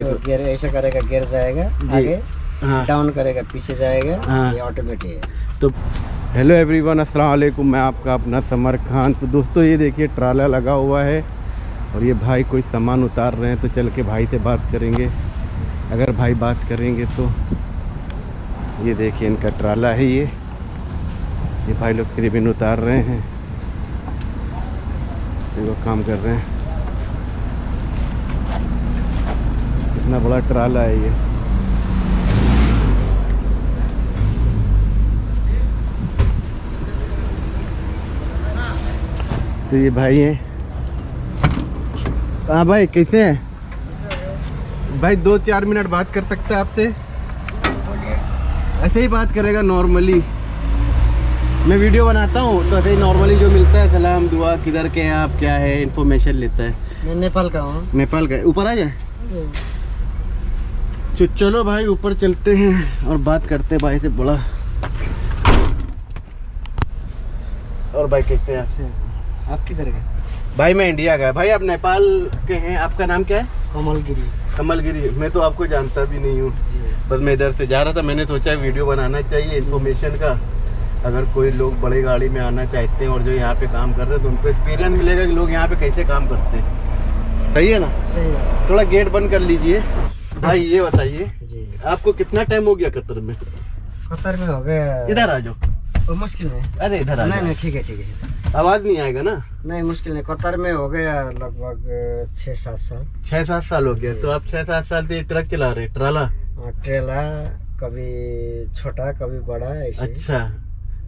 तो गियर ऐसा करेगा, गियर जाएगा आगे, हाँ डाउन करेगा पीछे जाएगा। हाँ। ये ऑटोमेटिक है। तो हेलो एवरीवन, अस्सलाम वालेकुम। मैं आपका अपना समर खान। तो दोस्तों ये देखिए ट्राला लगा हुआ है और ये भाई कोई सामान उतार रहे हैं, तो चल के भाई से बात करेंगे। अगर भाई बात करेंगे तो ये देखिए इनका ट्राला है। ये भाई लोग करीबन उतार रहे हैं, ये लोग काम कर रहे हैं। कितना बड़ा ट्राला है ये। तो ये भाई हैं। हाँ भाई कैसे हैं भाई? 2-4 मिनट बात कर सकते हैं आपसे? ऐसे ही बात करेगा नॉर्मली। मैं वीडियो बनाता हूँ तो ऐसे ही नॉर्मली जो मिलता है, सलाम दुआ, किधर के हैं आप, क्या है, इन्फॉर्मेशन लेता है। मैं नेपाल का हूँ। नेपाल का? ऊपर आ जाए। चलो भाई ऊपर चलते हैं और बात करते हैं भाई से। बड़ा और भाई कैसे हैं आपसे? आप किधर के? भाई मैं इंडिया का। भाई आप नेपाल के हैं? आपका नाम क्या है? कमलगिरी। कमलगिरी। मैं तो आपको जानता भी नहीं हूँ, बस मैं इधर से जा रहा था। मैंने सोचा वीडियो बनाना चाहिए इन्फॉर्मेशन का। अगर कोई लोग बड़ी गाड़ी में आना चाहते हैं और जो यहाँ पे काम कर रहे हैं तो उनको एक्सपीरियंस मिलेगा कि लोग यहाँ पे कैसे काम करते हैं। सही है ना? सही है। थोड़ा गेट बंद कर लीजिए। भाई ये बताइए जी, आपको कितना टाइम हो गया कतर में? कतर में हो गया। इधर आ जाओ। वो मुश्किल है। अरे इधर आ नहीं जाओ। नहीं ठीक है ठीक है। आवाज नहीं आएगा ना? नहीं मुश्किल नहीं। कतर में हो गया लगभग 6-7 साल। 6-7 साल हो गया। जी। तो आप 6-7 साल से ट्रक चला रहे, ट्राला? ट्रेला, कभी छोटा कभी बड़ा ऐसे। अच्छा,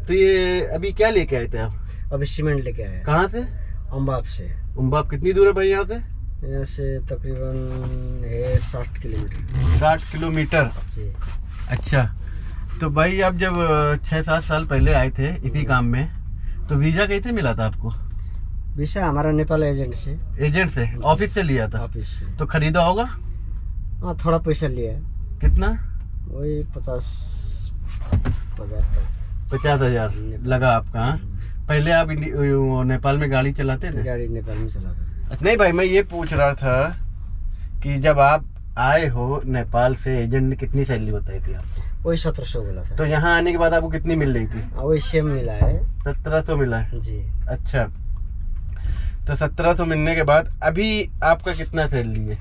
तो ये अभी क्या लेके आए थे आप? अभी सीमेंट लेके आया। कहाँ से? अम्बाप से। उम्बाप कितनी दूर है भाई यहाँ से? यहाँ से तकरीबन है 60 किलोमीटर। 60 किलोमीटर। जी। अच्छा, तो भाई आप जब 6-7 साल पहले आए थे इसी काम में, तो वीजा कैसे मिला था आपको? वीसा हमारा नेपाल एजेंट से। एजेंट से? ऑफिस से लिया था? ऑफिस से। तो खरीदा होगा? हाँ थोड़ा पैसा लिया है। कितना? वही 50,000 का। 50,000 लगा आपका? हाँ? पहले आप नेपाल में गाड़ी चलाते थे? गाड़ी नेपाल में चलाते थे। नहीं भाई, मैं ये पूछ रहा था कि जब आप आए हो नेपाल से, एजेंट ने कितनी सैलरी बताई थी आपको? वही 1700 बोला था। तो यहाँ आने के बाद आपको कितनी मिल रही थी? वही सेम मिला है। 1700 मिला है? जी। अच्छा, तो 1700 मिलने के बाद अभी आपका कितना सैलरी है?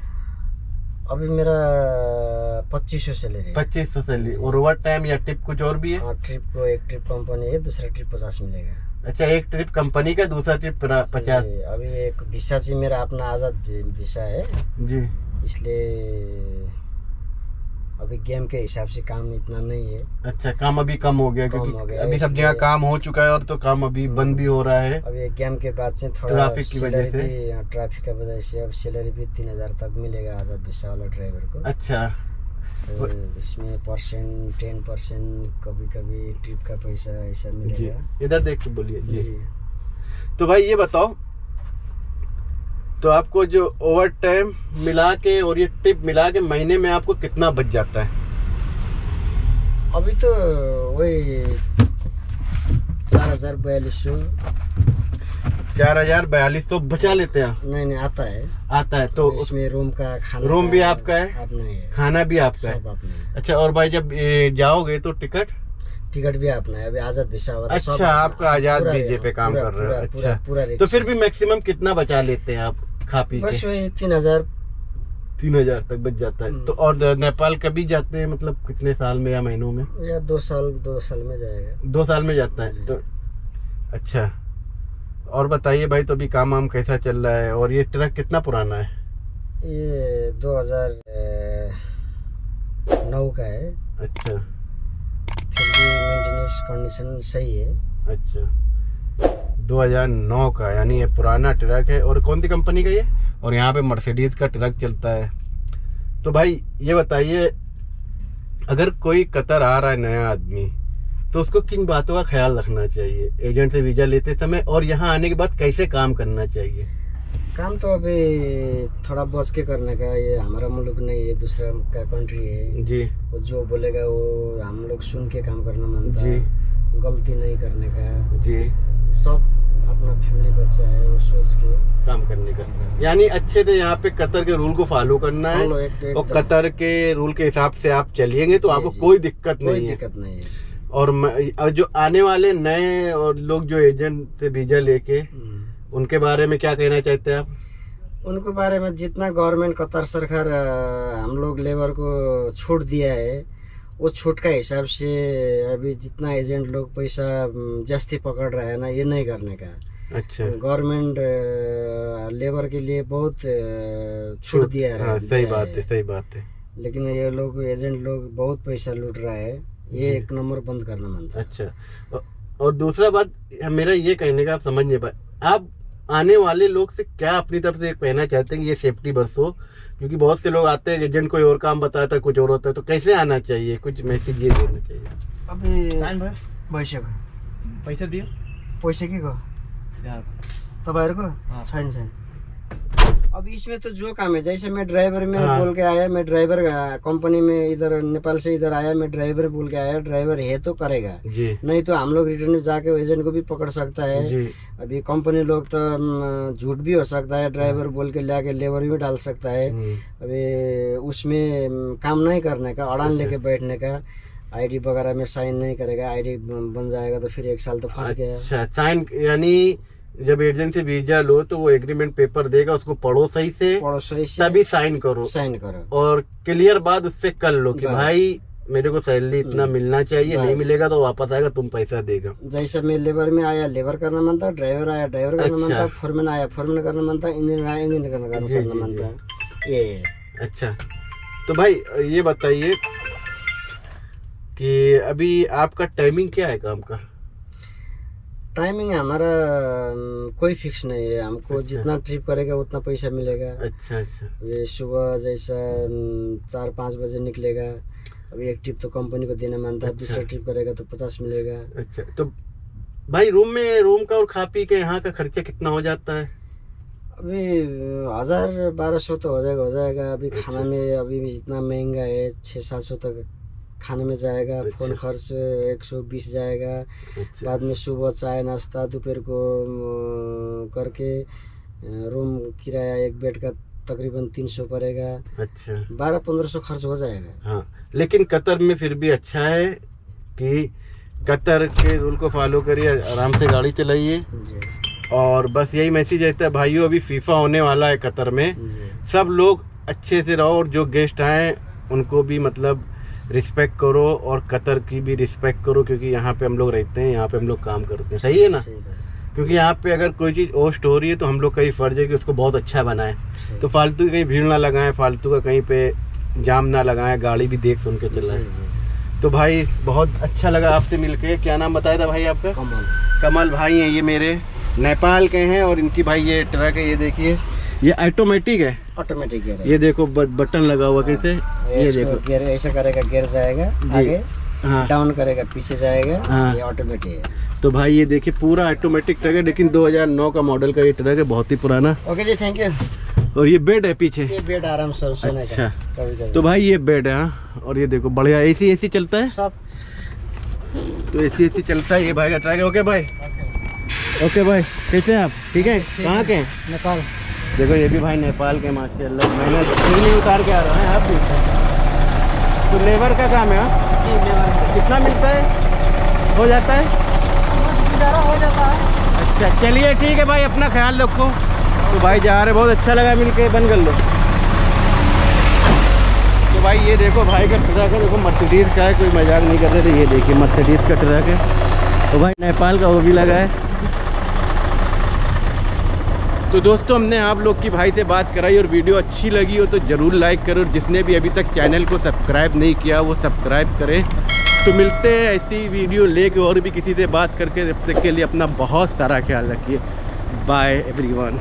अभी मेरा 2500 सैलरी है। 2500 सैलरी। और ओवर टाइम या टिप कुछ और भी है? हाँ, ट्रिप को एक ट्रिप कंपनी है, दूसरा ट्रिप 50 मिलेगा। अच्छा, एक ट्रिप कंपनी का, दूसरा ट्रिप 50। जी, अभी एक वीसा से मेरा अपना आजाद वीसा है जी। इसलिए अभी गेम के हिसाब से काम इतना नहीं है। अच्छा, काम अभी कम हो गया कम हो क्योंकि गया, अभी सब जगह इसलिए- काम हो चुका है और तो काम अभी बंद भी हो रहा है अभी गेम के बाद से थोड़ा ट्रैफिक की वजह से। ट्रैफिक की वजह से अब सैलरी भी 3000 तक मिलेगा आजाद वीसा वाला ड्राइवर को। अच्छा, तो इसमें 10% कभी कभी ट्रिप का पैसा ऐसा जी मिलेगा। इधर देख के बोलिए जी। जी। तो भाई ये बताओ, तो आपको जो ओवर टाइम मिला के और ये टिप मिला के महीने में आपको कितना बच जाता है? अभी तो वही 4042 4042 बचा लेते हैं आप? नहीं आता है। आता है तो इसमें रूम का खाना रूम भी आपका है? अपना ही है। खाना भी आपका है? सब अपना है। अच्छा, और भाई जब जाओगे तो टिकट भी अपना है। अभी आजाद वीसा हुआ था, सब अच्छा, अपना। आपका आजाद पूरा वीजे पे काम पूरा- कर रहे हो? पूरा- अच्छा, पूरा तो फिर भी मैक्सिमम कितना बचा लेते हैं आप खा पी बस के? वही 3000। 3000 तक बच जाता है। तो और नेपाल कभी जाते हैं, मतलब कितने साल में या महीनों में? या 2 साल में जाएगा। 2 साल में जाता है तो अच्छा। और बताइए भाई, तो अभी काम वाम कैसा चल रहा है? और ये ट्रक कितना पुराना है? ये 2009 का है। अच्छा, फिर भी मेंटेनेंस कंडीशन सही है। अच्छा, 2009 का, यानी ये पुराना ट्रक है। और कौन सी कंपनी का ये? और यहाँ पे मर्सिडीज का ट्रक चलता है। तो भाई ये बताइए, अगर कोई कतर आ रहा है नया आदमी, तो उसको किन बातों का ख्याल रखना चाहिए एजेंट से वीजा लेते समय, और यहाँ आने के बाद कैसे काम करना चाहिए? काम तो अभी थोड़ा बच के करने का। ये हमारा मुल्क नहीं है, दूसरा का कंट्री है जी। वो जो बोलेगा वो हम लोग सुन के काम करना मानता जी। है। गलती नहीं करने का जी। सब अपना फैमिली बच्चा है वो सोच के काम करने का, यानी अच्छे से यहाँ पे कतर के रूल को फॉलो करना है फॉलो और कतर के रूल के हिसाब से आप चलिएंगे तो जी, आपको जी। कोई दिक्कत कोई नहीं है। दिक्कत नहीं है। और जो आने वाले नए और लोग जो एजेंट से वीजा लेके, उनके बारे में क्या कहना चाहते हैं आप? उनके बारे में जितना गवर्नमेंट कतर सरकार हम लोग लेबर को छूट दिया है, वो छूट का हिसाब से अभी जितना एजेंट लोग पैसा जास्ती पकड़ रहा है ना, ये नहीं करने का। अच्छा, गवर्नमेंट लेबर के लिए बहुत छूट दिया है। हाँ, सही बात है, सही बात है। लेकिन ये लोग एजेंट लोग बहुत पैसा लूट रहा है, ये एक नंबर बंद करना मानता है। अच्छा, और दूसरा बात मेरा ये कहने का, आप समझ नहीं पाए, आप आने वाले लोग से क्या अपनी तरफ से कहना चाहते हैं कि ये सेफ्टी बरसो, क्योंकि बहुत से लोग आते हैं एजेंट कोई और काम बताता है, कुछ और होता है, तो कैसे आना चाहिए, कुछ मैसेज ये देना चाहिए। अभी पैसा दियो पैसा के को तपाईँहरूको छैन छैन। अब इसमें तो जो काम है, जैसे मैं ड्राइवर में बोल के आया, मैं ड्राइवर कंपनी में इधर नेपाल से इधर आया, मैं ड्राइवर बोल के आया, ड्राइवर है तो करेगा जी, नहीं तो हम लोग रिटर्न में जाके एजेंट को भी पकड़ सकता है जी। अभी कंपनी लोग तो झूठ भी हो सकता है, ड्राइवर बोल के लाके लेबर भी डाल सकता है। अभी उसमें काम नहीं करने का, अड़ान लेके बैठने का, आईडी वगैरह में साइन नहीं करेगा, आईडी बन जाएगा तो फिर 1 साल तो फंस गया। अच्छा, साइन यानी जब एजेंट से वीजा लो तो वो एग्रीमेंट पेपर देगा, उसको पढ़ो सही से, तभी साइन करो, और क्लियर बात उससे कर लो कि भाई मेरे को सैलरी इतना मिलना चाहिए, नहीं मिलेगा तो वापस आएगा, तुम पैसा देगा। जैसे मैं लेबर में आया लेबर करना मानता, ड्राइवर आया ड्राइवर करना मानता, फोरमैन आया फोरमैन करना मानता, इंजीनियर आया इंजीनियर करना मानता। ये अच्छा, तो भाई ये बताइए कि अभी आपका टाइमिंग क्या है काम का? टाइमिंग हमारा कोई फिक्स नहीं है, हमको जितना ट्रिप करेगा उतना पैसा मिलेगा। अच्छा अच्छा, ये सुबह जैसा 4-5 बजे निकलेगा, अभी एक ट्रिप तो कंपनी को देना मानता है, दूसरा ट्रिप करेगा तो 50 मिलेगा। अच्छा, तो भाई रूम का और खा पी के यहाँ का खर्चा कितना हो जाता है? अभी 1000-1200 तो हो जाएगा। अभी खाना में अभी जितना महंगा है 600-700 तक खाने में जाएगा। फोन खर्च 120 जाएगा। बाद में सुबह चाय नाश्ता दोपहर को करके रूम किराया एक बेड का तकरीबन 300 पड़ेगा। अच्छा, 1200-1500 खर्च हो जाएगा। हाँ, लेकिन कतर में फिर भी अच्छा है कि कतर के रूल को फॉलो करिए, आराम से गाड़ी चलाइए। और बस यही मैसेज रहता है भाइयों, अभी फीफा होने वाला है कतर में, सब लोग अच्छे से रहो और जो गेस्ट आए उनको भी मतलब रिस्पेक्ट करो और कतर की भी रिस्पेक्ट करो, क्योंकि यहाँ पे हम लोग रहते हैं, यहाँ पे हम लोग काम करते हैं। सही है ना? क्योंकि यहाँ पे अगर कोई चीज़ ओस्ट हो रही है तो हम लोग का ही फर्ज है कि उसको बहुत अच्छा बनाए, तो फालतू की कहीं भीड़ ना लगाएं, फालतू का कहीं पे जाम ना लगाएं, गाड़ी भी देख सुन के चलाएं। तो भाई बहुत अच्छा लगा आपसे मिलके। क्या नाम बताया था भाई आपका? कमल भाई हैं, ये मेरे नेपाल के हैं। और इनकी भाई ये ट्रक है, ये देखिए, ये ऑटोमेटिक है। ऑटोमेटिक गियर है। ये देखो बटन लगा हुआ कैसे, ये देखो गियर ऐसा करेगा, गियर जाएगा आगे, हाँ, डाउन करेगा पीछे जाएगा, हाँ, ये ऑटोमेटिक है। तो भाई ये देखिए पूरा ऑटोमेटिक ट्रक है, लेकिन 2009 का मॉडल का ये ट्रक है, बहुत ही पुराना। ओके जी, थैंक यू। और ये बेड है पीछे, ये बेड आराम से सोने का। अच्छा, तो भाई ये बेड है। हाँ, और ये देखो बढ़िया एसी चलता है सब, तो एसी चलता है। ये भाई का ट्रक है। ओके भाई, ओके भाई, कैसे हैं आप? ठीक है। कहाँ के हैं? नेपाल। देखो ये भी भाई नेपाल के, माशाल्लाह। मैंने नहीं उतार के आ रहा है आप भी। तो लेबर का काम है? जी, लेबर। कितना मिलता है? हो जाता है? हो जाता है। अच्छा, चलिए ठीक है भाई, अपना ख्याल रखो। तो भाई जा रहे, बहुत अच्छा लगा मिलके, बंद कर लो। तो भाई ये देखो भाई का ट्रक है, देखो मर्सिडीज का है, कोई मजाक नहीं कर रहे थे। ये देखिए मर्सिडीज का ट्रक है। तो भाई नेपाल का वो भी लगा है। तो दोस्तों हमने आप लोग की भाई से बात कराई, और वीडियो अच्छी लगी हो तो ज़रूर लाइक करो। जिसने भी अभी तक चैनल को सब्सक्राइब नहीं किया वो सब्सक्राइब करें। तो मिलते हैं ऐसी वीडियो लेके और भी किसी से बात करके। जब तक के लिए अपना बहुत सारा ख्याल रखिए। Bye everyone.